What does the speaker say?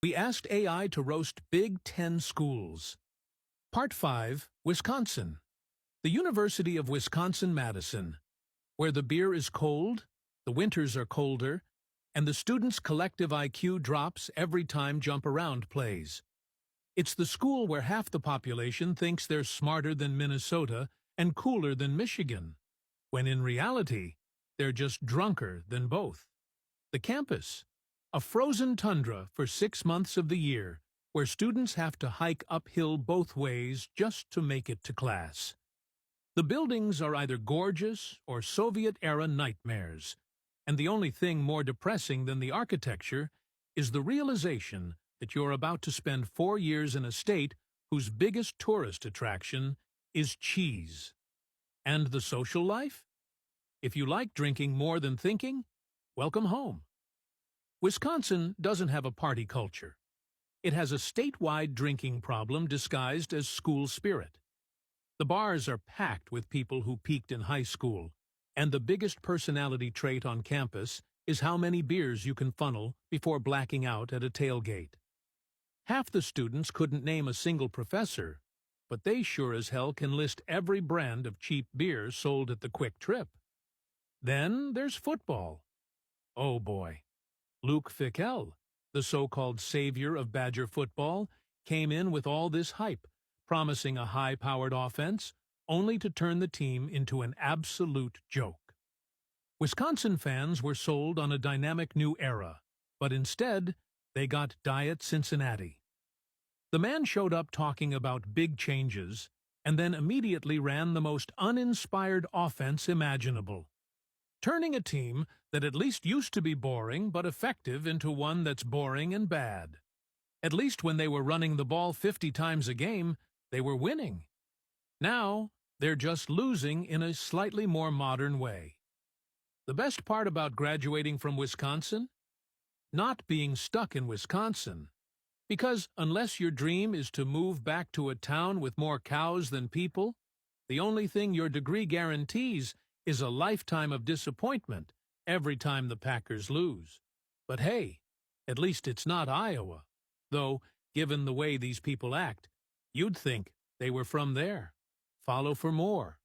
We asked AI to roast Big Ten schools. Part 5, Wisconsin. The University of Wisconsin-Madison, where the beer is cold, the winters are colder, and the students' collective IQ drops every time Jump Around plays. It's the school where half the population thinks they're smarter than Minnesota and cooler than Michigan, when in reality, they're just drunker than both. The campus, a frozen tundra for 6 months of the year, where students have to hike uphill both ways just to make it to class. The buildings are either gorgeous or Soviet-era nightmares, and the only thing more depressing than the architecture is the realization that you're about to spend 4 years in a state whose biggest tourist attraction is cheese. And the social life? If you like drinking more than thinking, welcome home. Wisconsin doesn't have a party culture. It has a statewide drinking problem disguised as school spirit. The bars are packed with people who peaked in high school, and the biggest personality trait on campus is how many beers you can funnel before blacking out at a tailgate. Half the students couldn't name a single professor, but they sure as hell can list every brand of cheap beer sold at the Quick Trip. Then there's football. Oh boy. Luke Fickell, the so-called savior of Badger football, came in with all this hype, promising a high-powered offense, only to turn the team into an absolute joke. Wisconsin fans were sold on a dynamic new era, but instead, they got Diet Cincinnati. The man showed up talking about big changes, and then immediately ran the most uninspired offense imaginable, turning a team that at least used to be boring but effective into one that's boring and bad. At least when they were running the ball 50 times a game, they were winning. Now, they're just losing in a slightly more modern way. The best part about graduating from Wisconsin? Not being stuck in Wisconsin. Because unless your dream is to move back to a town with more cows than people, the only thing your degree guarantees is a lifetime of disappointment every time the Packers lose. But hey, at least it's not Iowa. Though, given the way these people act, you'd think they were from there. Follow for more.